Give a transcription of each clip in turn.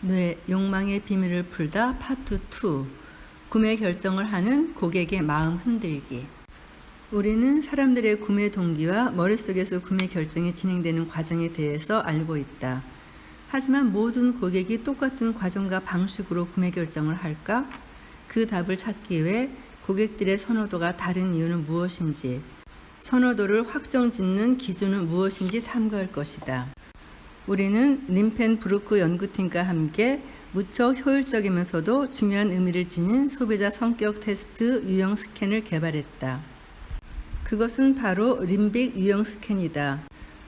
뇌 욕망의 비밀을 풀다 파트 2. 구매 결정을 하는 고객의 마음 흔들기. 우리는 사람들의 구매 동기와 머릿속에서 구매 결정이 진행되는 과정에 대해서 알고 있다. 하지만 모든 고객이 똑같은 과정과 방식으로 구매 결정을 할까? 그 답을 찾기 위해 고객들의 선호도가 다른 이유는 무엇인지, 선호도를 확정짓는 기준은 무엇인지 탐구할 것이다. 우리는 림펜브루크 연구팀과 함께 무척 효율적이면서도 중요한 의미를 지닌 소비자 성격 테스트 유형 스캔을 개발했다. 그것은 바로 림빅 유형 스캔이다.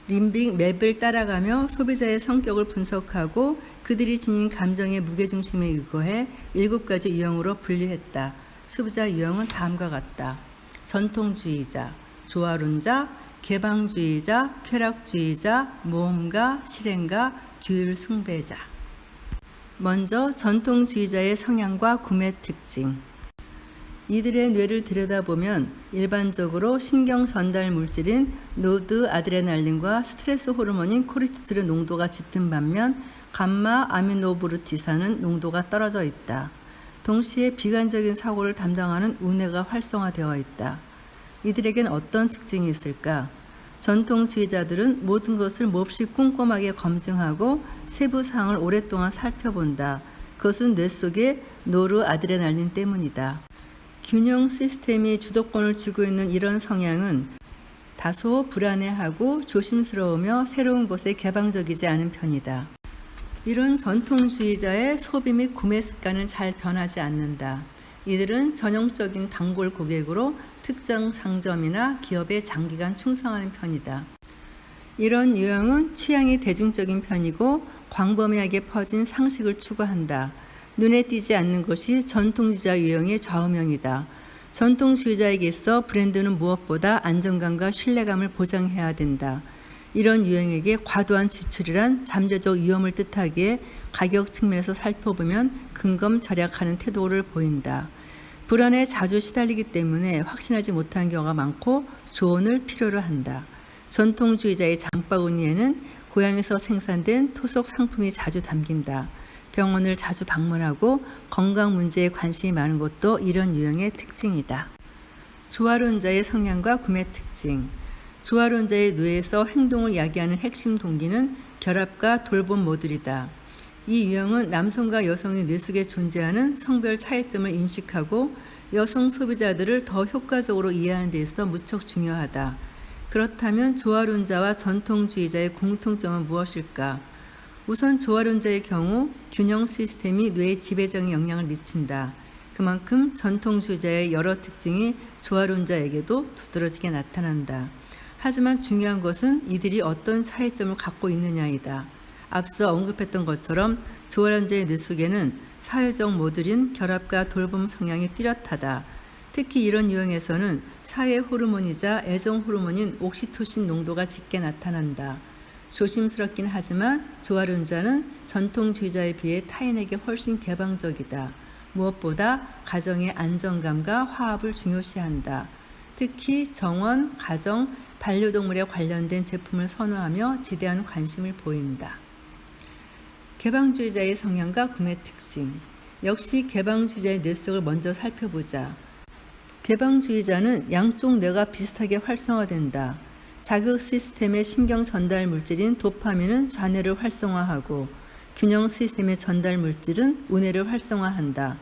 림빅 맵을 따라가며 소비자의 성격을 분석하고 그들이 지닌 감정의 무게중심에 의거해 7가지 유형으로 분류했다. 소비자 유형은 다음과 같다. 전통주의자, 조화론자, 개방주의자, 쾌락주의자, 모험가, 실행가, 규율 숭배자. 먼저 전통주의자의 성향과 구매 특징. 이들의 뇌를 들여다보면 일반적으로 신경 전달 물질인 노드아드레날린과 스트레스 호르몬인 코르티솔의 농도가 짙은 반면 감마 아미노부르티산은 농도가 떨어져 있다. 동시에 비관적인 사고를 담당하는 우뇌가 활성화되어 있다. 이들에겐 어떤 특징이 있을까? 전통주의자들은 모든 것을 몹시 꼼꼼하게 검증하고 세부 사항을 오랫동안 살펴본다. 그것은 뇌 속의 노르아드레날린 때문이다. 균형 시스템이 주도권을 쥐고 있는 이런 성향은 다소 불안해하고 조심스러우며 새로운 것에 개방적이지 않은 편이다. 이런 전통주의자의 소비 및 구매 습관은 잘 변하지 않는다. 이들은 전형적인 단골 고객으로 특정 상점이나 기업에 장기간 충성하는 편이다. 이런 유형은 취향이 대중적인 편이고 광범위하게 퍼진 상식을 추구한다. 눈에 띄지 않는 것이 전통주의자 유형의 좌우명이다. 전통주의자에게 있어 브랜드는 무엇보다 안정감과 신뢰감을 보장해야 된다. 이런 유형에게 과도한 지출이란 잠재적 위험을 뜻하기에 가격 측면에서 살펴보면 근검절약하는 태도를 보인다. 불안에 자주 시달리기 때문에 확신하지 못하는 경우가 많고 조언을 필요로 한다. 전통주의자의 장바구니에는 고향에서 생산된 토속 상품이 자주 담긴다. 병원을 자주 방문하고 건강 문제에 관심이 많은 것도 이런 유형의 특징이다. 조화론자의 성향과 구매 특징. 조화론자의 뇌에서 행동을 야기하는 핵심 동기는 결합과 돌봄 모듈이다. 이 유형은 남성과 여성의 뇌 속에 존재하는 성별 차이점을 인식하고 여성 소비자들을 더 효과적으로 이해하는 데 있어 무척 중요하다. 그렇다면 조화론자와 전통주의자의 공통점은 무엇일까? 우선 조화론자의 경우 균형 시스템이 뇌에 지배적인 영향을 미친다. 그만큼 전통주의자의 여러 특징이 조화론자에게도 두드러지게 나타난다. 하지만 중요한 것은 이들이 어떤 차이점을 갖고 있느냐이다. 앞서 언급했던 것처럼 조화론자의 뇌 속에는 사회적 모듈인 결합과 돌봄 성향이 뚜렷하다. 특히 이런 유형에서는 사회 호르몬이자 애정 호르몬인 옥시토신 농도가 짙게 나타난다. 조심스럽긴 하지만 조화론자는 전통주의자에 비해 타인에게 훨씬 개방적이다. 무엇보다 가정의 안정감과 화합을 중요시한다. 특히 정원, 가정, 반려동물에 관련된 제품을 선호하며 지대한 관심을 보인다. 개방주의자의 성향과 구매 특징. 역시 개방주의자의 뇌 속을 먼저 살펴보자. 개방주의자는 양쪽 뇌가 비슷하게 활성화된다. 자극 시스템의 신경 전달 물질인 도파민은 좌뇌를 활성화하고 균형 시스템의 전달 물질은 우뇌를 활성화한다.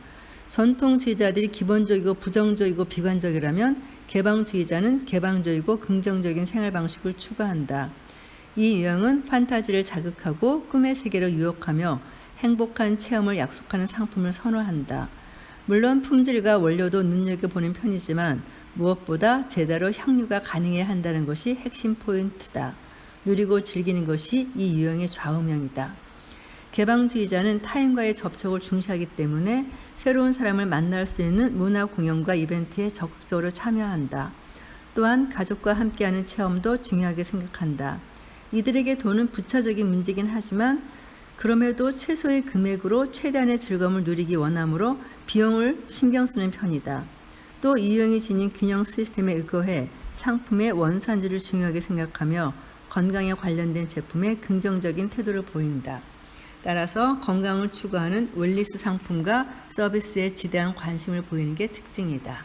전통주의자들이 기본적이고 부정적이고 비관적이라면 개방주의자는 개방적이고 긍정적인 생활 방식을 추구한다. 이 유형은 판타지를 자극하고 꿈의 세계로 유혹하며 행복한 체험을 약속하는 상품을 선호한다. 물론 품질과 원료도 눈여겨보는 편이지만 무엇보다 제대로 향유가 가능해야 한다는 것이 핵심 포인트다. 누리고 즐기는 것이 이 유형의 좌우명이다. 개방주의자는 타인과의 접촉을 중시하기 때문에 새로운 사람을 만날 수 있는 문화 공연과 이벤트에 적극적으로 참여한다. 또한 가족과 함께하는 체험도 중요하게 생각한다. 이들에게 돈은 부차적인 문제이긴 하지만 그럼에도 최소의 금액으로 최대한의 즐거움을 누리기 원하므로 비용을 신경 쓰는 편이다. 또 이 유형이 지닌 균형 시스템에 의거해 상품의 원산지를 중요하게 생각하며 건강에 관련된 제품에 긍정적인 태도를 보인다. 따라서 건강을 추구하는 웰니스 상품과 서비스에 지대한 관심을 보이는 게 특징이다.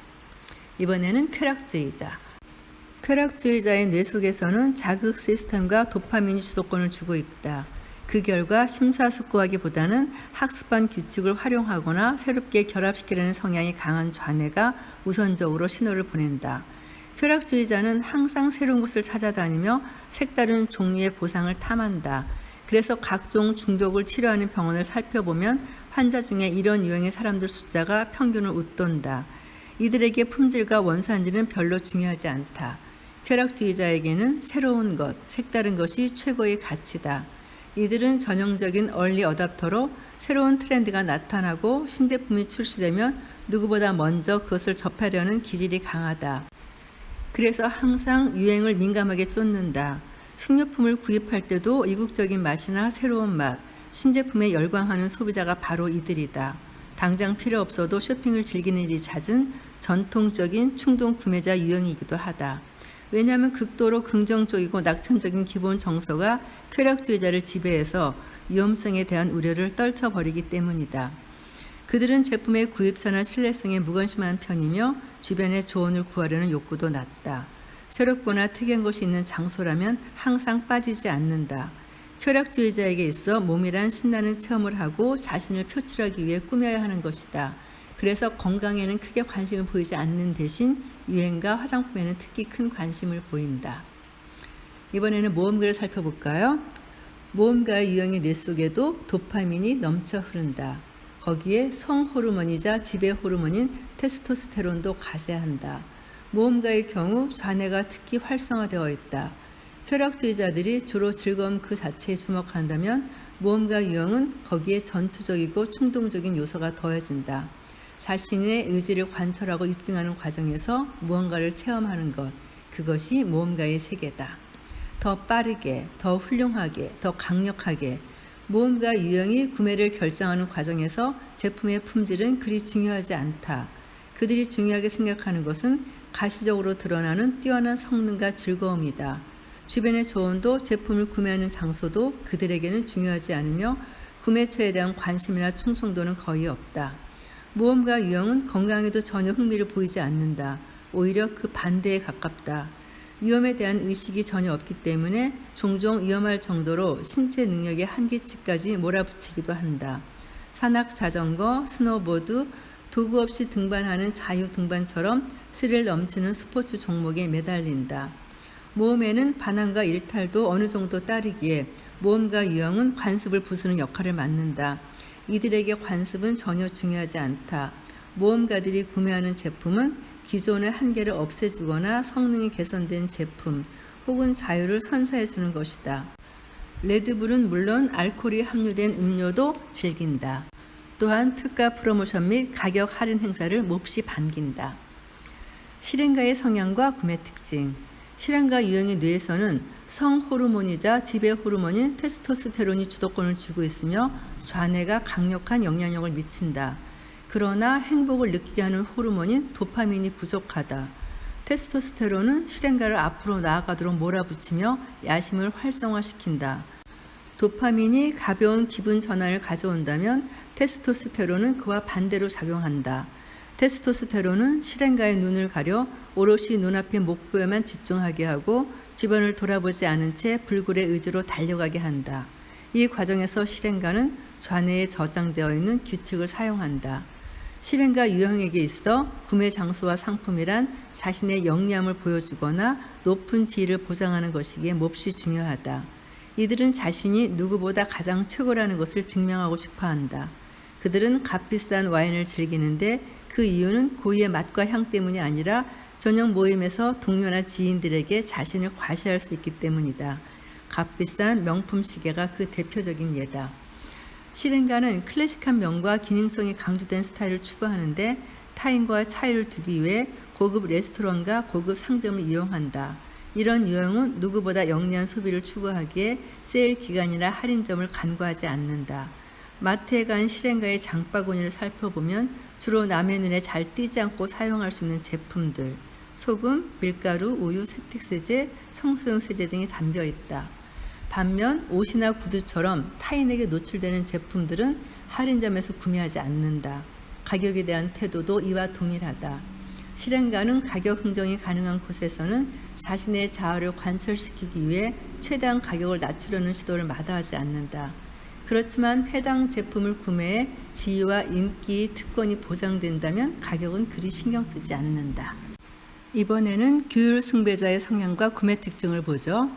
이번에는 쾌락주의자. 쾌락주의자의 뇌 속에서는 자극 시스템과 도파민이 주도권을 쥐고 있다. 그 결과 심사숙고하기보다는 학습한 규칙을 활용하거나 새롭게 결합시키려는 성향이 강한 좌뇌가 우선적으로 신호를 보낸다. 쾌락주의자는 항상 새로운 곳을 찾아다니며 색다른 종류의 보상을 탐한다. 그래서 각종 중독을 치료하는 병원을 살펴보면 환자 중에 이런 유형의 사람들 숫자가 평균을 웃돈다. 이들에게 품질과 원산지는 별로 중요하지 않다. 쾌락주의자에게는 새로운 것, 색다른 것이 최고의 가치다. 이들은 전형적인 얼리 어답터로 새로운 트렌드가 나타나고 신제품이 출시되면 누구보다 먼저 그것을 접하려는 기질이 강하다. 그래서 항상 유행을 민감하게 쫓는다. 식료품을 구입할 때도 이국적인 맛이나 새로운 맛, 신제품에 열광하는 소비자가 바로 이들이다. 당장 필요 없어도 쇼핑을 즐기는 일이 잦은 전통적인 충동 구매자 유형이기도 하다. 왜냐하면 극도로 긍정적이고 낙천적인 기본 정서가 쾌락주의자를 지배해서 위험성에 대한 우려를 떨쳐버리기 때문이다. 그들은 제품의 구입처나 신뢰성에 무관심한 편이며 주변의 조언을 구하려는 욕구도 낮다. 새롭거나 특이한 것이 있는 장소라면 항상 빠지지 않는다. 쾌락주의자에게 있어 몸이란 신나는 체험을 하고 자신을 표출하기 위해 꾸며야 하는 것이다. 그래서 건강에는 크게 관심을 보이지 않는 대신 유행과 화장품에는 특히 큰 관심을 보인다. 이번에는 모험가를 살펴볼까요? 모험가의 유형의 뇌 속에도 도파민이 넘쳐 흐른다. 거기에 성호르몬이자 지배 호르몬인 테스토스테론도 가세한다. 모험가의 경우 좌뇌가 특히 활성화되어 있다. 쾌락주의자들이 주로 즐거움 그 자체에 주목한다면 모험가 유형은 거기에 전투적이고 충동적인 요소가 더해진다. 자신의 의지를 관철하고 입증하는 과정에서 무언가를 체험하는 것, 그것이 모험가의 세계다. 더 빠르게, 더 훌륭하게, 더 강력하게 모험가 유형이 구매를 결정하는 과정에서 제품의 품질은 그리 중요하지 않다. 그들이 중요하게 생각하는 것은 가시적으로 드러나는 뛰어난 성능과 즐거움이다. 주변의 조언도 제품을 구매하는 장소도 그들에게는 중요하지 않으며 구매처에 대한 관심이나 충성도는 거의 없다. 모험가 유형은 건강에도 전혀 흥미를 보이지 않는다. 오히려 그 반대에 가깝다. 위험에 대한 의식이 전혀 없기 때문에 종종 위험할 정도로 신체 능력의 한계치까지 몰아붙이기도 한다. 산악 자전거, 스노보드, 도구 없이 등반하는 자유 등반처럼 스릴 넘치는 스포츠 종목에 매달린다. 모험에는 반항과 일탈도 어느 정도 따르기에 모험가 유형은 관습을 부수는 역할을 맡는다. 이들에게 관습은 전혀 중요하지 않다. 모험가들이 구매하는 제품은 기존의 한계를 없애주거나 성능이 개선된 제품 혹은 자유를 선사해 주는 것이다. 레드불은 물론 알코올이 함유된 음료도 즐긴다. 또한 특가 프로모션 및 가격 할인 행사를 몹시 반긴다. 실행가의 성향과 구매 특징. 실행가 유형의 뇌에서는 성호르몬이자 지배 호르몬인 테스토스테론이 주도권을 쥐고 있으며 좌뇌가 강력한 영향력을 미친다. 그러나 행복을 느끼게 하는 호르몬인 도파민이 부족하다. 테스토스테론은 실행가를 앞으로 나아가도록 몰아붙이며 야심을 활성화시킨다. 도파민이 가벼운 기분 전환을 가져온다면 테스토스테론은 그와 반대로 작용한다. 테스토스테론은 실행가의 눈을 가려 오롯이 눈앞의 목표에만 집중하게 하고 주변을 돌아보지 않은 채 불굴의 의지로 달려가게 한다. 이 과정에서 실행가는 좌뇌에 저장되어 있는 규칙을 사용한다. 실행가 유형에게 있어 구매 장소와 상품이란 자신의 영리함을 보여주거나 높은 지위를 보장하는 것이기에 몹시 중요하다. 이들은 자신이 누구보다 가장 최고라는 것을 증명하고 싶어한다. 그들은 값비싼 와인을 즐기는데 그 이유는 고유의 맛과 향 때문이 아니라 저녁 모임에서 동료나 지인들에게 자신을 과시할 수 있기 때문이다. 값비싼 명품 시계가 그 대표적인 예다. 실행가는 클래식한 면과 기능성이 강조된 스타일을 추구하는데 타인과 차이를 두기 위해 고급 레스토랑과 고급 상점을 이용한다. 이런 유형은 누구보다 영리한 소비를 추구하기에 세일 기간이나 할인점을 간과하지 않는다. 마트에 간 실행가의 장바구니를 살펴보면 주로 남의 눈에 잘 띄지 않고 사용할 수 있는 제품들, 소금, 밀가루, 우유, 세탁세제, 청소용 세제 등이 담겨 있다. 반면 옷이나 구두처럼 타인에게 노출되는 제품들은 할인점에서 구매하지 않는다. 가격에 대한 태도도 이와 동일하다. 실행가는 가격 흥정이 가능한 곳에서는 자신의 자아를 관철시키기 위해 최대한 가격을 낮추려는 시도를 마다하지 않는다. 그렇지만 해당 제품을 구매해 지위와 인기, 특권이 보장된다면 가격은 그리 신경 쓰지 않는다. 이번에는 규율 숭배자의 성향과 구매 특징을 보죠.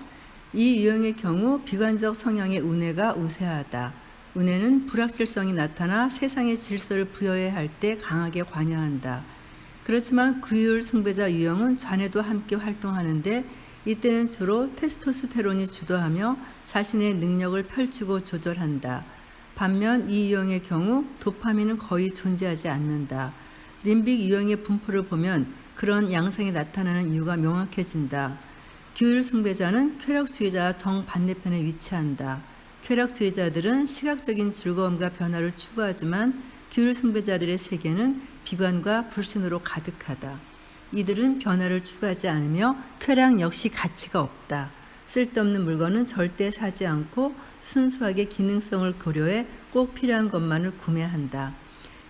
이 유형의 경우 비관적 성향의 운해가 우세하다. 운해는 불확실성이 나타나 세상의 질서를 부여해야 할 때 강하게 관여한다. 그렇지만 규율 숭배자 유형은 좌뇌도 함께 활동하는데 이때는 주로 테스토스테론이 주도하며 자신의 능력을 펼치고 조절한다. 반면 이 유형의 경우 도파민은 거의 존재하지 않는다. 림빅 유형의 분포를 보면 그런 양상이 나타나는 이유가 명확해진다. 규율 숭배자는 쾌락주의자와 정반대편에 위치한다. 쾌락주의자들은 시각적인 즐거움과 변화를 추구하지만 규율 숭배자들의 세계는 비관과 불신으로 가득하다. 이들은 변화를 추구하지 않으며 쾌락 역시 가치가 없다. 쓸데없는 물건은 절대 사지 않고 순수하게 기능성을 고려해 꼭 필요한 것만을 구매한다.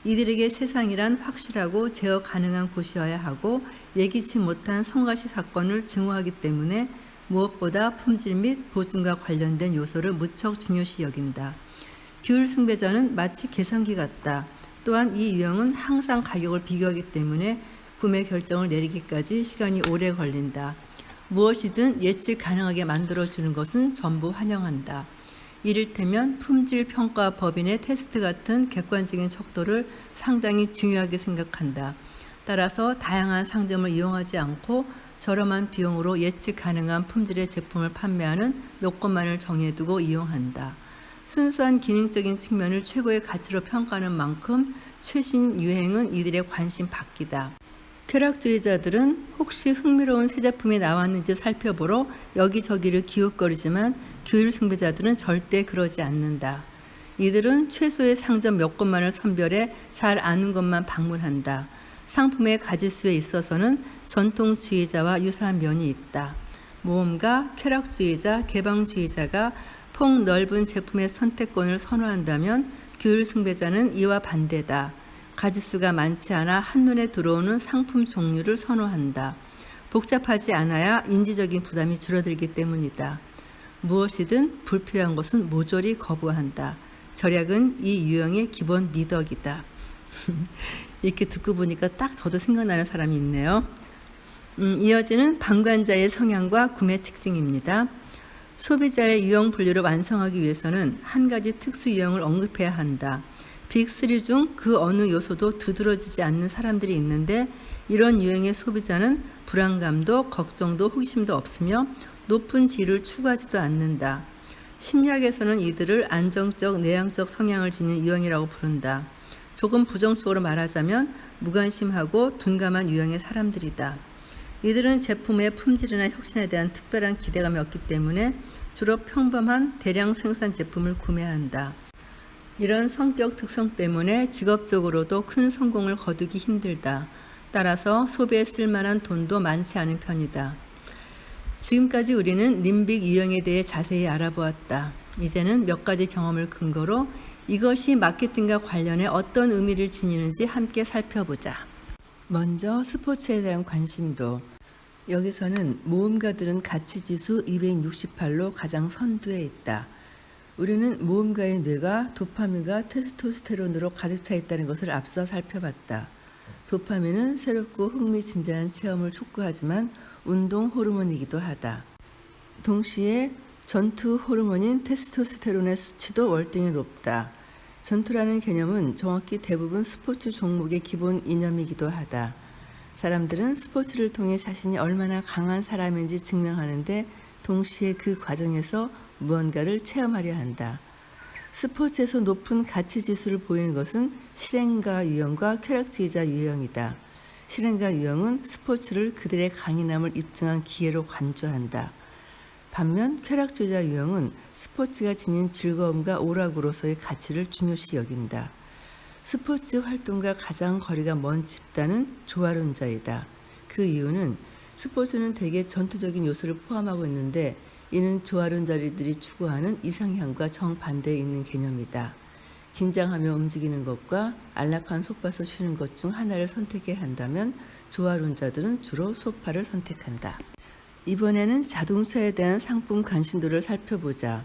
이들에게 세상이란 확실하고 제어 가능한 곳이어야 하고 예기치 못한 성가시 사건을 증오하기 때문에 무엇보다 품질 및 보증과 관련된 요소를 무척 중요시 여긴다. 규율 숭배자는 마치 계산기 같다. 또한 이 유형은 항상 가격을 비교하기 때문에 구매 결정을 내리기까지 시간이 오래 걸린다. 무엇이든 예측 가능하게 만들어주는 것은 전부 환영한다. 이를테면 품질 평가 법인의 테스트 같은 객관적인 척도를 상당히 중요하게 생각한다. 따라서 다양한 상점을 이용하지 않고 저렴한 비용으로 예측 가능한 품질의 제품을 판매하는 몇 곳만을 정해두고 이용한다. 순수한 기능적인 측면을 최고의 가치로 평가하는 만큼 최신 유행은 이들의 관심 밖이다. 쾌락주의자들은 혹시 흥미로운 새 제품이 나왔는지 살펴보러 여기저기를 기웃거리지만 규율 숭배자들은 절대 그러지 않는다. 이들은 최소의 상점 몇 곳만을 선별해 잘 아는 것만 방문한다. 상품의 가짓수에 있어서는 전통주의자와 유사한 면이 있다. 모험가, 쾌락주의자, 개방주의자가 폭넓은 제품의 선택권을 선호한다면 규율 숭배자는 이와 반대다. 가짓수가 많지 않아 한눈에 들어오는 상품 종류를 선호한다. 복잡하지 않아야 인지적인 부담이 줄어들기 때문이다. 무엇이든 불필요한 것은 모조리 거부한다. 절약은 이 유형의 기본 미덕이다. 이렇게 듣고 보니까 딱 저도 생각나는 사람이 있네요. 이어지는 방관자의 성향과 구매 특징입니다. 소비자의 유형 분류를 완성하기 위해서는 한 가지 특수 유형을 언급해야 한다. 빅3 중 그 어느 요소도 두드러지지 않는 사람들이 있는데 이런 유형의 소비자는 불안감도 걱정도 호기심도 없으며 높은 질을 추구하지도 않는다. 심리학에서는 이들을 안정적, 내향적 성향을 지닌 유형이라고 부른다. 조금 부정적으로 말하자면 무관심하고 둔감한 유형의 사람들이다. 이들은 제품의 품질이나 혁신에 대한 특별한 기대감이 없기 때문에 주로 평범한 대량 생산 제품을 구매한다. 이런 성격 특성 때문에 직업적으로도 큰 성공을 거두기 힘들다. 따라서 소비에 쓸만한 돈도 많지 않은 편이다. 지금까지 우리는 림빅 유형에 대해 자세히 알아보았다. 이제는 몇 가지 경험을 근거로 이것이 마케팅과 관련해 어떤 의미를 지니는지 함께 살펴보자. 먼저 스포츠에 대한 관심도. 여기서는 모험가들은 가치지수 268로 가장 선두에 있다. 우리는 모험가의 뇌가 도파민과 테스토스테론으로 가득 차 있다는 것을 앞서 살펴봤다. 도파민은 새롭고 흥미진진한 체험을 촉구하지만 운동 호르몬이기도 하다. 동시에 전투 호르몬인 테스토스테론의 수치도 월등히 높다. 전투라는 개념은 정확히 대부분 스포츠 종목의 기본 이념이기도 하다. 사람들은 스포츠를 통해 자신이 얼마나 강한 사람인지 증명하는데 동시에 그 과정에서 무언가를 체험하려 한다. 스포츠에서 높은 가치 지수를 보이는 것은 실행가 유형과 쾌락주의자 유형이다. 실행가 유형은 스포츠를 그들의 강인함을 입증한 기회로 간주한다. 반면 쾌락주의자 유형은 스포츠가 지닌 즐거움과 오락으로서의 가치를 중요시 여긴다. 스포츠 활동과 가장 거리가 먼 집단은 조화론자이다. 그 이유는 스포츠는 대개 전투적인 요소를 포함하고 있는데 이는 조화론자들이 추구하는 이상향과 정반대에 있는 개념이다. 긴장하며 움직이는 것과 안락한 소파에서 쉬는 것 중 하나를 선택해야 한다면 조화론자들은 주로 소파를 선택한다. 이번에는 자동차에 대한 상품 관심도를 살펴보자.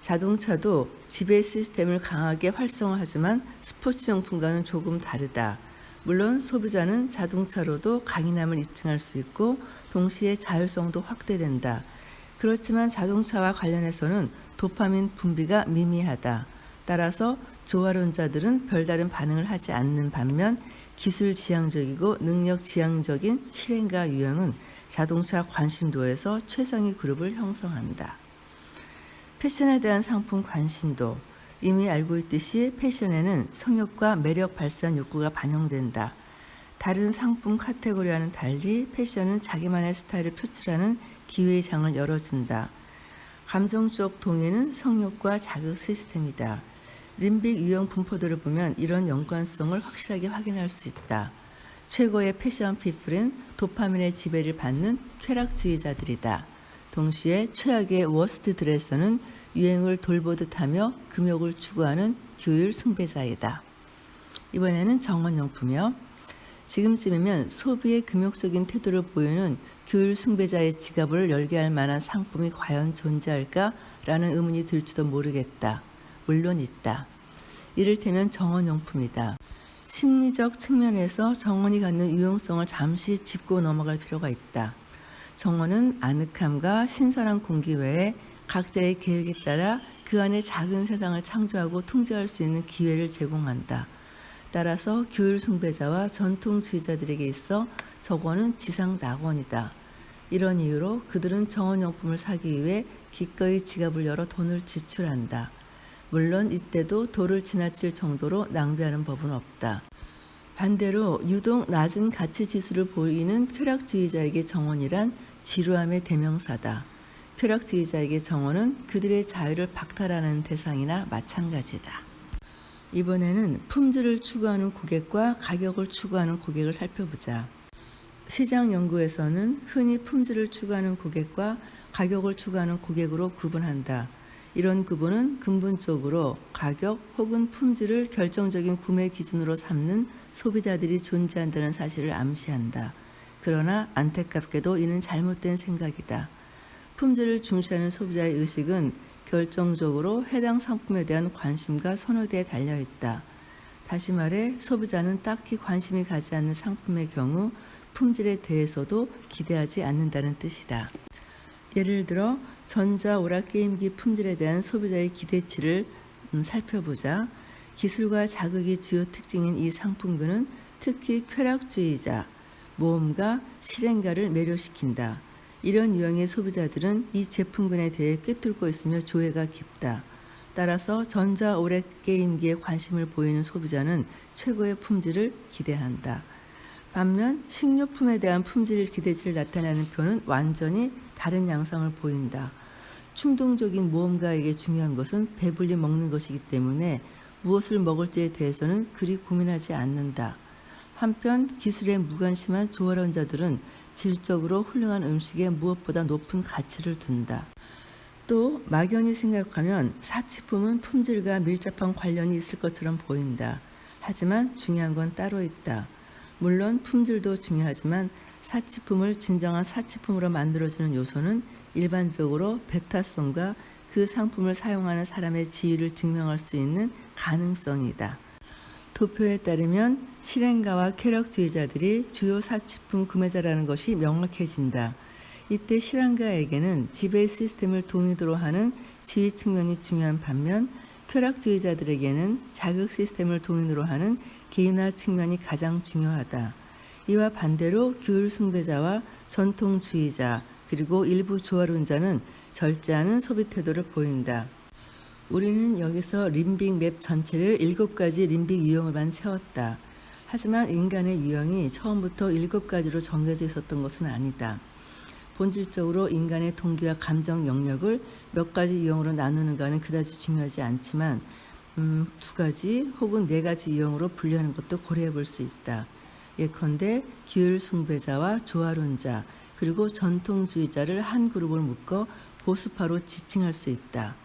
자동차도 지배 시스템을 강하게 활성화하지만 스포츠용품과는 조금 다르다. 물론 소비자는 자동차로도 강인함을 입증할 수 있고 동시에 자율성도 확대된다. 그렇지만 자동차와 관련해서는 도파민 분비가 미미하다. 따라서 조화론자들은 별다른 반응을 하지 않는 반면 기술 지향적이고 능력 지향적인 실행과 유형은 자동차 관심도에서 최상위 그룹을 형성한다. 패션에 대한 상품 관심도. 이미 알고 있듯이 패션에는 성욕과 매력 발산 욕구가 반영된다. 다른 상품 카테고리와는 달리 패션은 자기만의 스타일을 표출하는 기회의 장을 열어준다. 감정적 동의는 성욕과 자극 시스템이다. 림빅 유형 분포도를 보면 이런 연관성을 확실하게 확인할 수 있다. 최고의 패션 피플은 도파민의 지배를 받는 쾌락주의자들이다. 동시에 최악의 워스트 드레서는 유행을 돌보듯 하며 금욕을 추구하는 규율 숭배자이다. 이번에는 정원용품이요. 지금쯤이면 소비의 금욕적인 태도를 보이는 규율 숭배자의 지갑을 열게 할 만한 상품이 과연 존재할까라는 의문이 들지도 모르겠다. 물론 있다. 이를테면 정원용품이다. 심리적 측면에서 정원이 갖는 유용성을 잠시 짚고 넘어갈 필요가 있다. 정원은 아늑함과 신선한 공기 외에 각자의 계획에 따라 그 안에 작은 세상을 창조하고 통제할 수 있는 기회를 제공한다. 따라서 규율 숭배자와 전통주의자들에게 있어 정원은 지상 낙원이다. 이런 이유로 그들은 정원용품을 사기 위해 기꺼이 지갑을 열어 돈을 지출한다. 물론 이때도 도를 지나칠 정도로 낭비하는 법은 없다. 반대로 유독 낮은 가치 지수를 보이는 쾌락주의자에게 정원이란 지루함의 대명사다. 쾌락주의자에게 정원은 그들의 자유를 박탈하는 대상이나 마찬가지다. 이번에는 품질을 추구하는 고객과 가격을 추구하는 고객을 살펴보자. 시장 연구에서는 흔히 품질을 추구하는 고객과 가격을 추구하는 고객으로 구분한다. 이런 구분은 근본적으로 가격 혹은 품질을 결정적인 구매 기준으로 삼는 소비자들이 존재한다는 사실을 암시한다. 그러나 안타깝게도 이는 잘못된 생각이다. 품질을 중시하는 소비자의 의식은 결정적으로 해당 상품에 대한 관심과 선호도에 달려있다. 다시 말해 소비자는 딱히 관심이 가지 않는 상품의 경우 품질에 대해서도 기대하지 않는다는 뜻이다. 예를 들어 전자오락 게임기 품질에 대한 소비자의 기대치를 살펴보자. 기술과 자극이 주요 특징인 이 상품군은 특히 쾌락주의자, 모험가, 실행가를 매료시킨다. 이런 유형의 소비자들은 이 제품군에 대해 꿰뚫고 있으며 조예가 깊다. 따라서 전자오락 게임기에 관심을 보이는 소비자는 최고의 품질을 기대한다. 반면 식료품에 대한 품질 기대치를 나타내는 표는 완전히 다른 양상을 보인다. 충동적인 모험가에게 중요한 것은 배불리 먹는 것이기 때문에 무엇을 먹을지에 대해서는 그리 고민하지 않는다. 한편 기술에 무관심한 조화론자들은 질적으로 훌륭한 음식에 무엇보다 높은 가치를 둔다. 또 막연히 생각하면 사치품은 품질과 밀접한 관련이 있을 것처럼 보인다. 하지만 중요한 건 따로 있다. 물론 품질도 중요하지만 사치품을 진정한 사치품으로 만들어주는 요소는 일반적으로 배타성과 그 상품을 사용하는 사람의 지위를 증명할 수 있는 가능성이다. 도표에 따르면 실행가와 쾌락주의자들이 주요 사치품 구매자라는 것이 명확해진다. 이때 실행가에게는 지배 시스템을 동의도로 하는 지위 측면이 중요한 반면 쾌락주의자들에게는 자극 시스템을 동의도로 하는 개인화 측면이 가장 중요하다. 이와 반대로 규율 숭배자와 전통주의자 그리고 일부 조화론자는 절제하는 소비 태도를 보인다. 우리는 여기서 림빅 맵 전체를 7가지 림빅 유형을만 세웠다. 하지만 인간의 유형이 처음부터 7가지로 정해져 있었던 것은 아니다. 본질적으로 인간의 동기와 감정 영역을 몇 가지 유형으로 나누는가는 그다지 중요하지 않지만 2가지 혹은 4가지 유형으로 분류하는 것도 고려해 볼 수 있다. 예컨대 규율 숭배자와 조화론자 그리고 전통주의자를 한 그룹을 묶어 보수파로 지칭할 수 있다.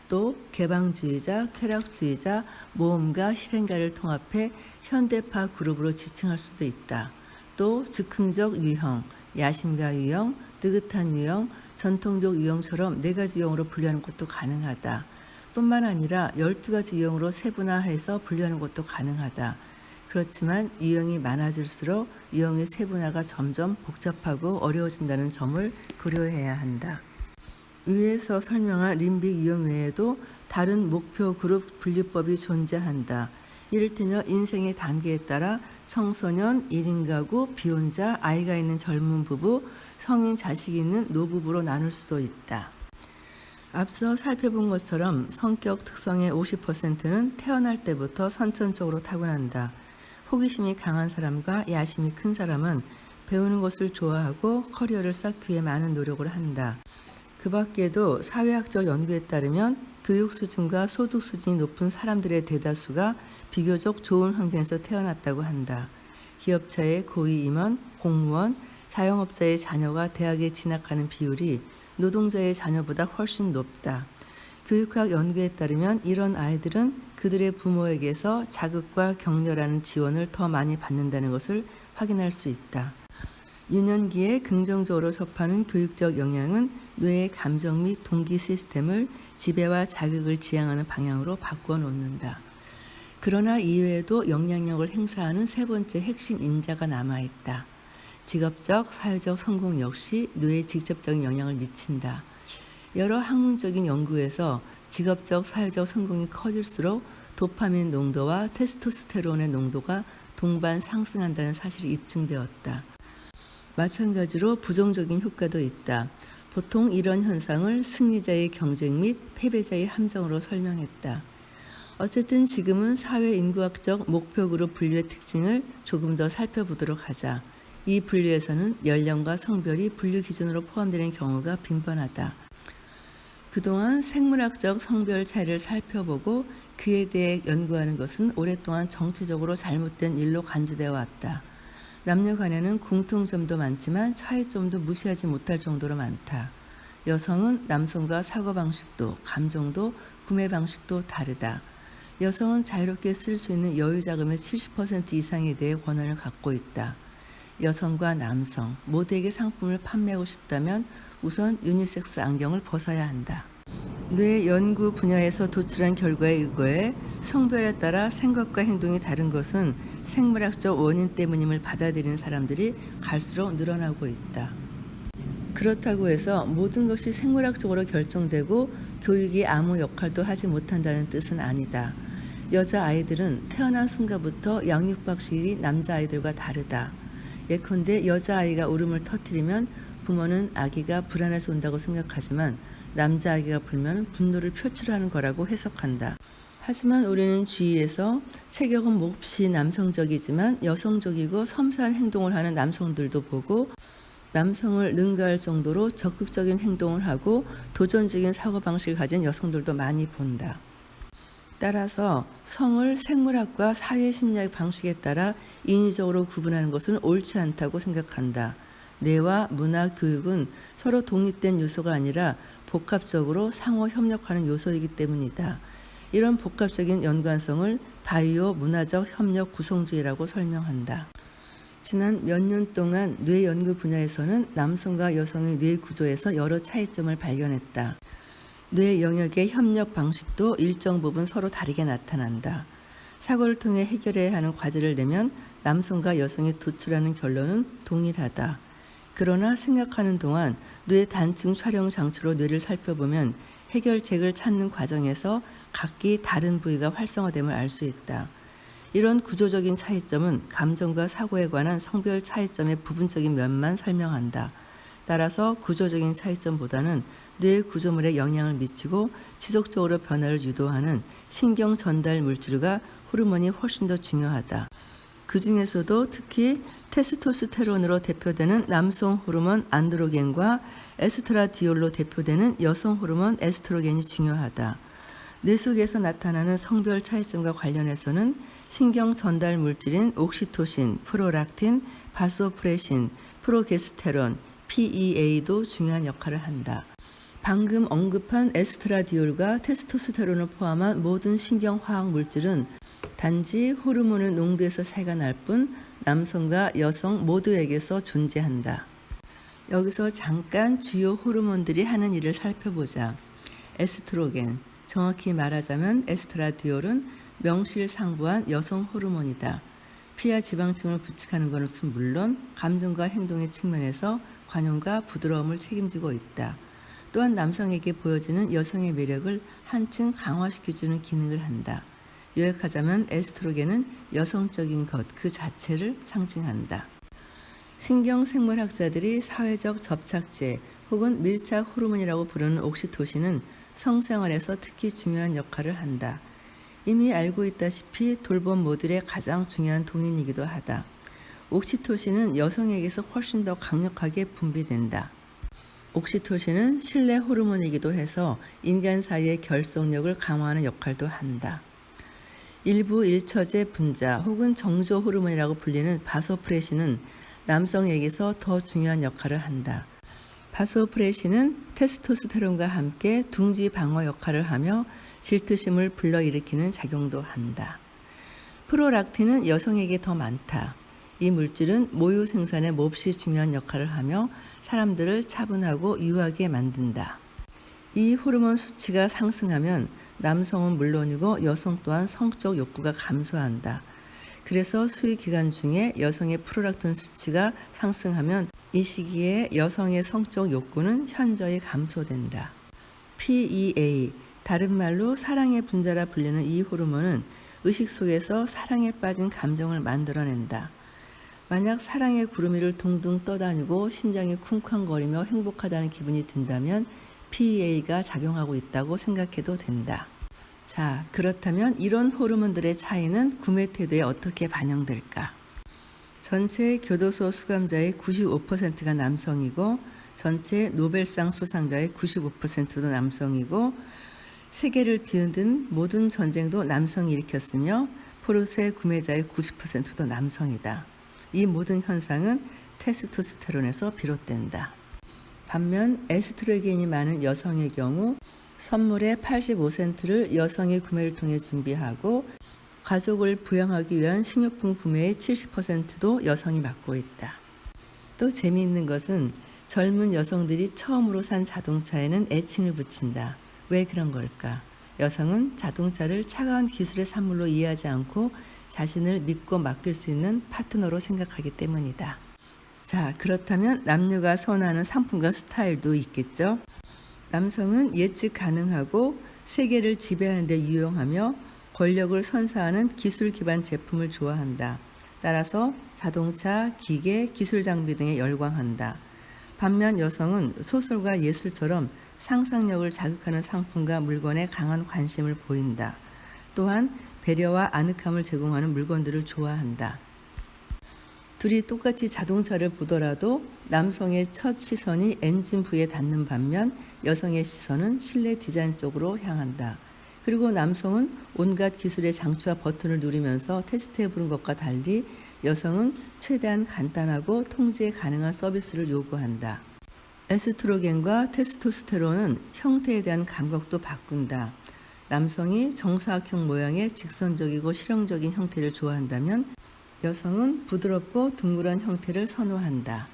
또 개방주의자, 쾌락주의자, 모험가, 실행가를 통합해 현대파 그룹으로 지칭할 수도 있다. 또 즉흥적 유형, 야심가 유형, 느긋한 유형, 전통적 유형처럼 4가지 유형으로 분류하는 것도 가능하다. 뿐만 아니라 12가지 유형으로 세분화해서 분류하는 것도 가능하다. 그렇지만 유형이 많아질수록 유형의 세분화가 점점 복잡하고 어려워진다는 점을 고려해야 한다. 위에서 설명한 림빅 유형 외에도 다른 목표 그룹 분류법이 존재한다. 이를테면 인생의 단계에 따라 청소년, 1인 가구, 비혼자, 아이가 있는 젊은 부부, 성인 자식이 있는 노부부로 나눌 수도 있다. 앞서 살펴본 것처럼 성격 특성의 50%는 태어날 때부터 선천적으로 타고난다. 호기심이 강한 사람과 야심이 큰 사람은 배우는 것을 좋아하고 커리어를 쌓기 위해 많은 노력을 한다. 그 밖에도 사회학적 연구에 따르면 교육 수준과 소득 수준이 높은 사람들의 대다수가 비교적 좋은 환경에서 태어났다고 한다. 기업차의 고위 임원, 공무원, 자영업자의 자녀가 대학에 진학하는 비율이 노동자의 자녀보다 훨씬 높다. 교육학 연구에 따르면 이런 아이들은 그들의 부모에게서 자극과 격려라는 지원을 더 많이 받는다는 것을 확인할 수 있다. 유년기에 긍정적으로 접하는 교육적 영향은 뇌의 감정 및 동기 시스템을 지배와 자극을 지향하는 방향으로 바꿔 놓는다. 그러나 이외에도 영향력을 행사하는 세 번째 핵심 인자가 남아있다. 직업적, 사회적 성공 역시 뇌에 직접적인 영향을 미친다. 여러 학문적인 연구에서 직업적, 사회적 성공이 커질수록 도파민 농도와 테스토스테론의 농도가 동반 상승한다는 사실이 입증되었다. 마찬가지로 부정적인 효과도 있다. 보통 이런 현상을 승리자의 경쟁 및 패배자의 함정으로 설명했다. 어쨌든 지금은 사회 인구학적 목표 그룹 분류의 특징을 조금 더 살펴보도록 하자. 이 분류에서는 연령과 성별이 분류 기준으로 포함되는 경우가 빈번하다. 그동안 생물학적 성별 차이를 살펴보고 그에 대해 연구하는 것은 오랫동안 정치적으로 잘못된 일로 간주되어 왔다. 남녀 간에는 공통점도 많지만 차이점도 무시하지 못할 정도로 많다. 여성은 남성과 사고방식도, 감정도, 구매 방식도 다르다. 여성은 자유롭게 쓸 수 있는 여유 자금의 70% 이상에 대해 권한을 갖고 있다. 여성과 남성 모두에게 상품을 판매하고 싶다면 우선 유니섹스 안경을 벗어야 한다. 뇌 연구 분야에서 도출한 결과에 의거해 성별에 따라 생각과 행동이 다른 것은 생물학적 원인 때문임을 받아들이는 사람들이 갈수록 늘어나고 있다. 그렇다고 해서 모든 것이 생물학적으로 결정되고 교육이 아무 역할도 하지 못한다는 뜻은 아니다. 여자아이들은 태어난 순간부터 양육 방식이 남자아이들과 다르다. 예컨대 여자아이가 울음을 터뜨리면 부모는 아기가 불안해서 온다고 생각하지만 남자아기가 불면 분노를 표출하는 거라고 해석한다. 하지만 우리는 주위에서 체격은 몹시 남성적이지만 여성적이고 섬세한 행동을 하는 남성들도 보고 남성을 능가할 정도로 적극적인 행동을 하고 도전적인 사고방식을 가진 여성들도 많이 본다. 따라서 성을 생물학과 사회심리학 방식에 따라 인위적으로 구분하는 것은 옳지 않다고 생각한다. 뇌와 문화, 교육은 서로 독립된 요소가 아니라 복합적으로 상호 협력하는 요소이기 때문이다. 이런 복합적인 연관성을 바이오 문화적 협력 구성주의라고 설명한다. 지난 몇 년 동안 뇌 연구 분야에서는 남성과 여성의 뇌 구조에서 여러 차이점을 발견했다. 뇌 영역의 협력 방식도 일정 부분 서로 다르게 나타난다. 사고를 통해 해결해야 하는 과제를 내면 남성과 여성이 도출하는 결론은 동일하다. 그러나 생각하는 동안 뇌 단층 촬영 장치로 뇌를 살펴보면 해결책을 찾는 과정에서 각기 다른 부위가 활성화됨을 알 수 있다. 이런 구조적인 차이점은 감정과 사고에 관한 성별 차이점의 부분적인 면만 설명한다. 따라서 구조적인 차이점보다는 뇌 구조물에 영향을 미치고 지속적으로 변화를 유도하는 신경 전달 물질과 호르몬이 훨씬 더 중요하다. 그 중에서도 특히 테스토스테론으로 대표되는 남성 호르몬 안드로겐과 에스트라디올로 대표되는 여성 호르몬 에스트로겐이 중요하다. 뇌 속에서 나타나는 성별 차이점과 관련해서는 신경 전달 물질인 옥시토신, 프로락틴, 바소프레신, 프로게스테론, PEA도 중요한 역할을 한다. 방금 언급한 에스트라디올과 테스토스테론을 포함한 모든 신경화학 물질은 단지 호르몬을 농도에서 차이가 날 뿐 남성과 여성 모두에게서 존재한다. 여기서 잠깐 주요 호르몬들이 하는 일을 살펴보자. 에스트로겐, 정확히 말하자면 에스트라디올은 명실상부한 여성 호르몬이다. 피와 지방층을 구축하는 것은 물론 감정과 행동의 측면에서 관용과 부드러움을 책임지고 있다. 또한 남성에게 보여지는 여성의 매력을 한층 강화시켜주는 기능을 한다. 요약하자면 에스트로겐은 여성적인 것 그 자체를 상징한다. 신경생물학자들이 사회적 접착제 혹은 밀착 호르몬이라고 부르는 옥시토신은 성생활에서 특히 중요한 역할을 한다. 이미 알고 있다시피 돌봄 모듈의 가장 중요한 동인이기도 하다. 옥시토신은 여성에게서 훨씬 더 강력하게 분비된다. 옥시토신은 신뢰 호르몬이기도 해서 인간 사이의 결속력을 강화하는 역할도 한다. 일부 일처제 분자 혹은 정조 호르몬이라고 불리는 바소프레신은 남성에게서 더 중요한 역할을 한다. 바소프레신은 테스토스테론과 함께 둥지 방어 역할을 하며 질투심을 불러일으키는 작용도 한다. 프로락틴은 여성에게 더 많다. 이 물질은 모유 생산에 몹시 중요한 역할을 하며 사람들을 차분하고 유하게 만든다. 이 호르몬 수치가 상승하면 남성은 물론이고 여성 또한 성적 욕구가 감소한다. 그래서 수유 기간 중에 여성의 프로락틴 수치가 상승하면 이 시기에 여성의 성적 욕구는 현저히 감소된다. PEA, 다른 말로 사랑의 분자라 불리는 이 호르몬은 의식 속에서 사랑에 빠진 감정을 만들어낸다. 만약 사랑의 구름 위를 둥둥 떠다니고 심장이 쿵쾅거리며 행복하다는 기분이 든다면 PEA가 작용하고 있다고 생각해도 된다. 자, 그렇다면 이런 호르몬들의 차이는 구매 태도에 어떻게 반영될까? 전체 교도소 수감자의 95%가 남성이고 전체 노벨상 수상자의 95%도 남성이고 세계를 뒤흔든 모든 전쟁도 남성이 일으켰으며 포르쉐 구매자의 90%도 남성이다. 이 모든 현상은 테스토스테론에서 비롯된다. 반면 에스트로겐이 많은 여성의 경우 선물의 85%를 여성이 구매를 통해 준비하고 가족을 부양하기 위한 식료품 구매의 70%도 여성이 맡고 있다. 또 재미있는 것은 젊은 여성들이 처음으로 산 자동차에는 애칭을 붙인다. 왜 그런 걸까? 여성은 자동차를 차가운 기술의 산물로 이해하지 않고 자신을 믿고 맡길 수 있는 파트너로 생각하기 때문이다. 자, 그렇다면 남녀가 선호하는 상품과 스타일도 있겠죠? 남성은 예측 가능하고 세계를 지배하는 데 유용하며 권력을 선사하는 기술 기반 제품을 좋아한다. 따라서 자동차, 기계, 기술 장비 등에 열광한다. 반면 여성은 소설과 예술처럼 상상력을 자극하는 상품과 물건에 강한 관심을 보인다. 또한 배려와 아늑함을 제공하는 물건들을 좋아한다. 둘이 똑같이 자동차를 보더라도 남성의 첫 시선이 엔진 부에 닿는 반면 여성의 시선은 실내 디자인 쪽으로 향한다. 그리고 남성은 온갖 기술의 장치와 버튼을 누리면서 테스트해보는 것과 달리 여성은 최대한 간단하고 통제 가능한 서비스를 요구한다. 에스트로겐과 테스토스테론은 형태에 대한 감각도 바꾼다. 남성이 정사각형 모양의 직선적이고 실용적인 형태를 좋아한다면 여성은 부드럽고 둥그런 형태를 선호한다.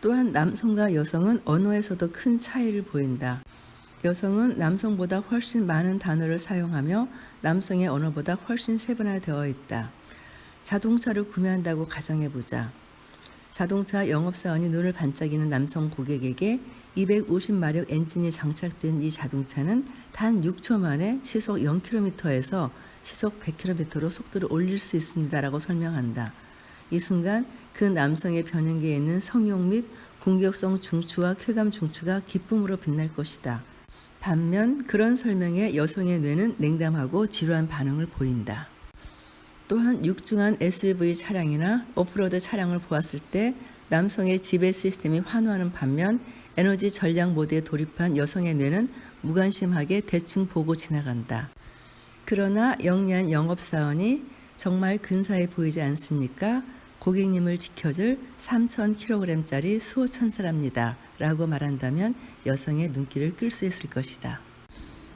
또한 남성과 여성은 언어에서도 큰 차이를 보인다. 여성은 남성보다 훨씬 많은 단어를 사용하며 남성의 언어보다 훨씬 세분화되어 있다. 자동차를 구매한다고 가정해보자. 자동차 영업사원이 눈을 반짝이는 남성 고객에게 250마력 엔진이 장착된 이 자동차는 단 6초 만에 시속 0km에서 시속 100km로 속도를 올릴 수 있습니다라고 설명한다. 이 순간 그 남성의 변형계에 있는 성욕 및 공격성 중추와 쾌감 중추가 기쁨으로 빛날 것이다. 반면 그런 설명에 여성의 뇌는 냉담하고 지루한 반응을 보인다. 또한 육중한 SUV 차량이나 오프로드 차량을 보았을 때 남성의 지배 시스템이 환호하는 반면 에너지 전략 모드에 돌입한 여성의 뇌는 무관심하게 대충 보고 지나간다. 그러나 영리한 영업사원이 정말 근사해 보이지 않습니까? 고객님을 지켜줄 3,000kg짜리 수호천사랍니다. 라고 말한다면 여성의 눈길을 끌 수 있을 것이다.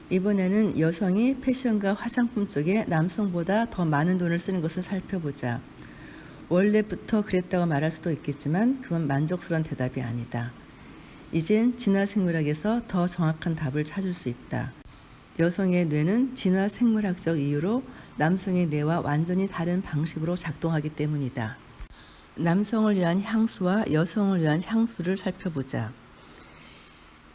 이번에는 여성이 패션과 화장품 쪽에 남성보다 더 많은 돈을 쓰는 것을 살펴보자. 원래부터 그랬다고 말할 수도 있겠지만 그건 만족스러운 대답이 아니다. 이젠 진화생물학에서 더 정확한 답을 찾을 수 있다. 여성의 뇌는 진화생물학적 이유로 남성의 뇌와 완전히 다른 방식으로 작동하기 때문이다. 남성을 위한 향수와 여성을 위한 향수를 살펴보자.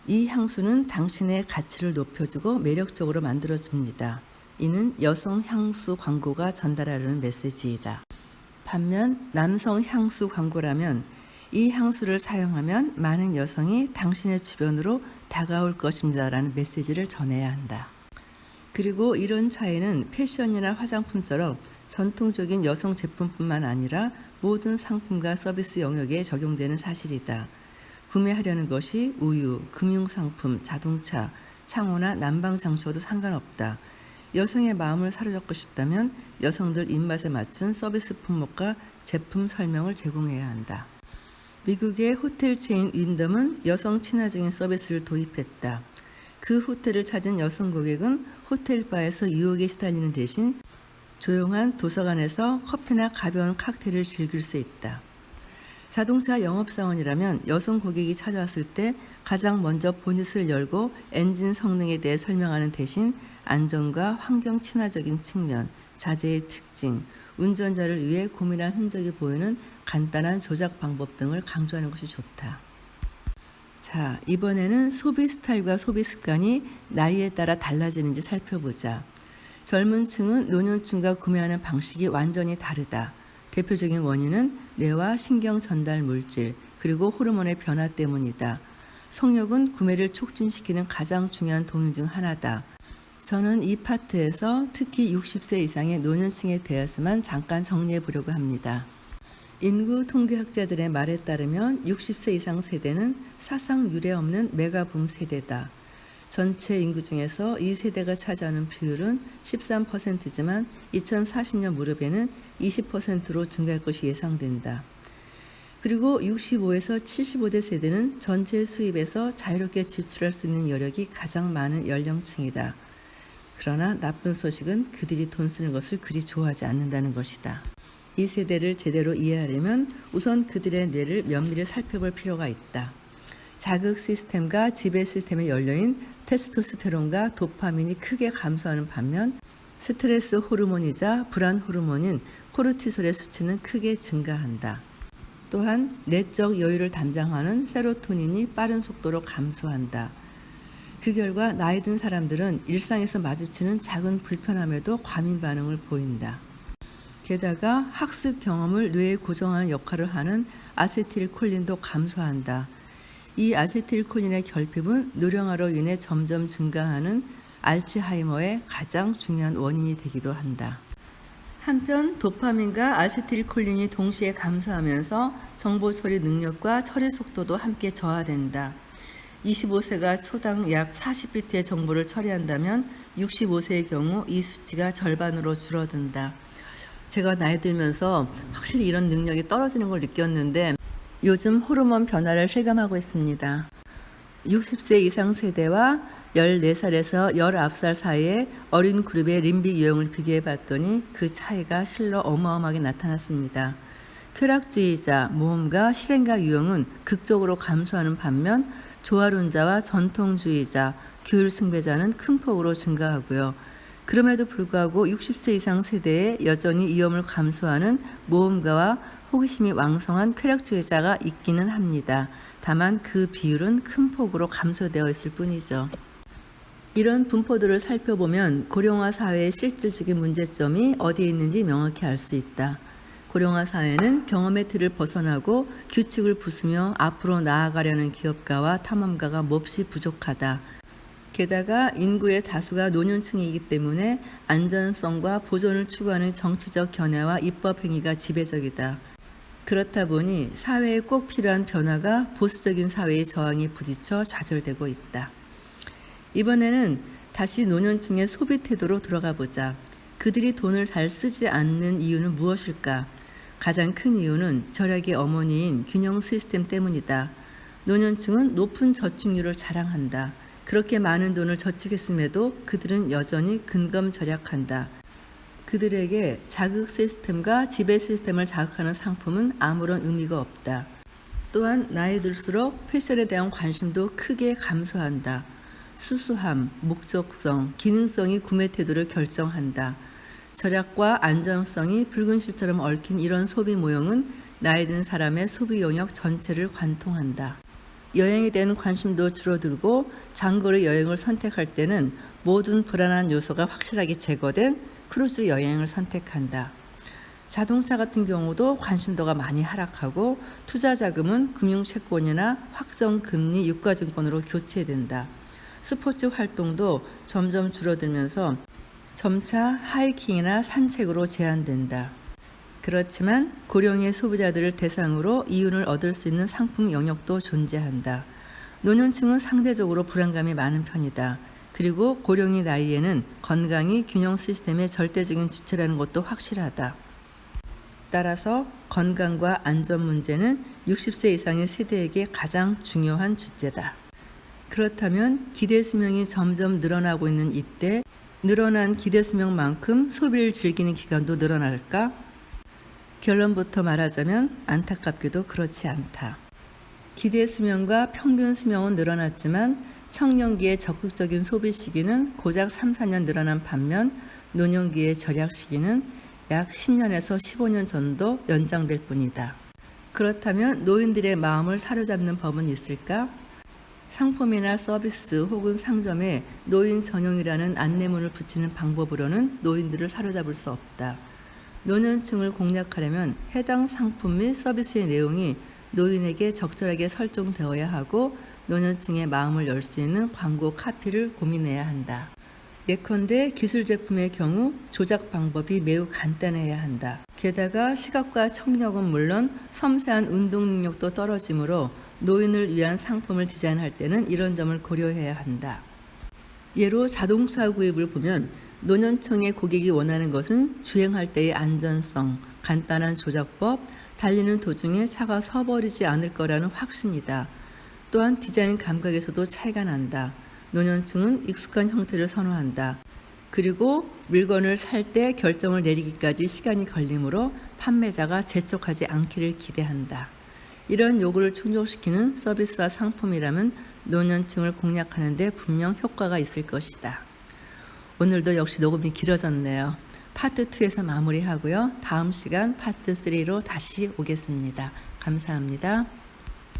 이 향수는 당신의 가치를 높여주고 매력적으로 만들어줍니다. 이는 여성 향수 광고가 전달하려는 메시지이다. 반면 남성 향수 광고라면 이 향수를 사용하면 많은 여성이 당신의 주변으로 다가올 것입니다라는 메시지를 전해야 한다. 그리고 이런 차이는 패션이나 화장품처럼 전통적인 여성 제품뿐만 아니라 모든 상품과 서비스 영역에 적용되는 사실이다. 구매하려는 것이 우유, 금융상품, 자동차, 창호나 난방장치와도 상관없다. 여성의 마음을 사로잡고 싶다면 여성들 입맛에 맞춘 서비스 품목과 제품 설명을 제공해야 한다. 미국의 호텔 체인 윈덤은 여성 친화적인 서비스를 도입했다. 그 호텔을 찾은 여성 고객은 호텔 바에서 유혹에 시달리는 대신 조용한 도서관에서 커피나 가벼운 칵테일을 즐길 수 있다. 자동차 영업사원이라면 여성 고객이 찾아왔을 때 가장 먼저 보닛을 열고 엔진 성능에 대해 설명하는 대신 안전과 환경 친화적인 측면, 자재의 특징, 운전자를 위해 고민한 흔적이 보이는 간단한 조작 방법 등을 강조하는 것이 좋다. 자, 이번에는 소비 스타일과 소비 습관이 나이에 따라 달라지는지 살펴보자. 젊은 층은 노년층과 구매하는 방식이 완전히 다르다. 대표적인 원인은 뇌와 신경 전달 물질, 그리고 호르몬의 변화 때문이다. 성욕은 구매를 촉진시키는 가장 중요한 동인 중 하나다. 저는 이 파트에서 특히 60세 이상의 노년층에 대해서만 잠깐 정리해 보려고 합니다. 인구 통계학자들의 말에 따르면 60세 이상 세대는 사상 유례 없는 메가붐 세대다. 전체 인구 중에서 이 세대가 차지하는 비율은 13%지만 2040년 무렵에는 20%로 증가할 것이 예상된다. 그리고 65에서 75대 세대는 전체 수입에서 자유롭게 지출할 수 있는 여력이 가장 많은 연령층이다. 그러나 나쁜 소식은 그들이 돈 쓰는 것을 그리 좋아하지 않는다는 것이다. 이 세대를 제대로 이해하려면 우선 그들의 뇌를 면밀히 살펴볼 필요가 있다. 자극 시스템과 지배 시스템의 연료인 테스토스테론과 도파민이 크게 감소하는 반면 스트레스 호르몬이자 불안 호르몬인 코르티솔의 수치는 크게 증가한다. 또한 내적 여유를 담당하는 세로토닌이 빠른 속도로 감소한다. 그 결과 나이 든 사람들은 일상에서 마주치는 작은 불편함에도 과민 반응을 보인다. 게다가 학습 경험을 뇌에 고정하는 역할을 하는 아세틸콜린도 감소한다. 이 아세틸콜린의 결핍은 노령화로 인해 점점 증가하는 알츠하이머의 가장 중요한 원인이 되기도 한다. 한편 도파민과 아세틸콜린이 동시에 감소하면서 정보 처리 능력과 처리 속도도 함께 저하된다. 25세가 초당 약 40비트의 정보를 처리한다면 65세의 경우 이 수치가 절반으로 줄어든다. 제가 나이 들면서 확실히 이런 능력이 떨어지는 걸 느꼈는데 요즘 호르몬 변화를 실감하고 있습니다. 60세 이상 세대와 14살에서 19살 사이의 어린 그룹의 림빅 유형을 비교해 봤더니 그 차이가 실로 어마어마하게 나타났습니다. 쾌락주의자, 모험가, 실행가 유형은 극적으로 감소하는 반면 조화론자와 전통주의자, 규율 숭배자는 큰 폭으로 증가하고요. 그럼에도 불구하고 60세 이상 세대에 여전히 위험을 감수하는 모험가와 호기심이 왕성한 쾌락주의자가 있기는 합니다. 다만 그 비율은 큰 폭으로 감소되어 있을 뿐이죠. 이런 분포들을 살펴보면 고령화 사회의 실질적인 문제점이 어디에 있는지 명확히 알 수 있다. 고령화 사회는 경험의 틀을 벗어나고 규칙을 부수며 앞으로 나아가려는 기업가와 탐험가가 몹시 부족하다. 게다가 인구의 다수가 노년층이기 때문에 안전성과 보존을 추구하는 정치적 견해와 입법 행위가 지배적이다. 그렇다 보니 사회에 꼭 필요한 변화가 보수적인 사회의 저항에 부딪혀 좌절되고 있다. 이번에는 다시 노년층의 소비 태도로 들어가 보자. 그들이 돈을 잘 쓰지 않는 이유는 무엇일까? 가장 큰 이유는 절약의 어머니인 균형 시스템 때문이다. 노년층은 높은 저축률을 자랑한다. 그렇게 많은 돈을 저축했음에도 그들은 여전히 근검 절약한다. 그들에게 자극 시스템과 지배 시스템을 자극하는 상품은 아무런 의미가 없다. 또한 나이 들수록 패션에 대한 관심도 크게 감소한다. 수수함, 목적성, 기능성이 구매 태도를 결정한다. 절약과 안정성이 붉은 실처럼 얽힌 이런 소비 모형은 나이 든 사람의 소비 영역 전체를 관통한다. 여행에 대한 관심도 줄어들고 장거리 여행을 선택할 때는 모든 불안한 요소가 확실하게 제거된 크루즈 여행을 선택한다. 자동차 같은 경우도 관심도가 많이 하락하고 투자 자금은 금융채권이나 확정금리 유가증권으로 교체된다. 스포츠 활동도 점점 줄어들면서 점차 하이킹이나 산책으로 제한된다. 그렇지만 고령의 소비자들을 대상으로 이윤을 얻을 수 있는 상품 영역도 존재한다. 노년층은 상대적으로 불안감이 많은 편이다. 그리고 고령의 나이에는 건강이 균형 시스템의 절대적인 주체라는 것도 확실하다. 따라서 건강과 안전 문제는 60세 이상의 세대에게 가장 중요한 주제다. 그렇다면 기대 수명이 점점 늘어나고 있는 이때 늘어난 기대 수명만큼 소비를 즐기는 기간도 늘어날까? 결론부터 말하자면 안타깝게도 그렇지 않다. 기대 수명과 평균 수명은 늘어났지만 청년기의 적극적인 소비 시기는 고작 3, 4년 늘어난 반면 노년기의 절약 시기는 약 10년에서 15년 정도 연장될 뿐이다. 그렇다면 노인들의 마음을 사로잡는 법은 있을까? 상품이나 서비스 혹은 상점에 노인 전용이라는 안내문을 붙이는 방법으로는 노인들을 사로잡을 수 없다. 노년층을 공략하려면 해당 상품 및 서비스의 내용이 노인에게 적절하게 설정되어야 하고 노년층의 마음을 열 수 있는 광고 카피를 고민해야 한다. 예컨대 기술 제품의 경우 조작 방법이 매우 간단해야 한다. 게다가 시각과 청력은 물론 섬세한 운동 능력도 떨어지므로 노인을 위한 상품을 디자인할 때는 이런 점을 고려해야 한다. 예로 자동차 구입을 보면 노년층의 고객이 원하는 것은 주행할 때의 안전성, 간단한 조작법, 달리는 도중에 차가 서버리지 않을 거라는 확신이다. 또한 디자인 감각에서도 차이가 난다. 노년층은 익숙한 형태를 선호한다. 그리고 물건을 살 때 결정을 내리기까지 시간이 걸리므로 판매자가 재촉하지 않기를 기대한다. 이런 요구를 충족시키는 서비스와 상품이라면 노년층을 공략하는 데 분명 효과가 있을 것이다. 오늘도 역시 녹음이 길어졌네요. 파트 2에서 마무리하고요. 다음 시간 파트 3로 다시 오겠습니다. 감사합니다.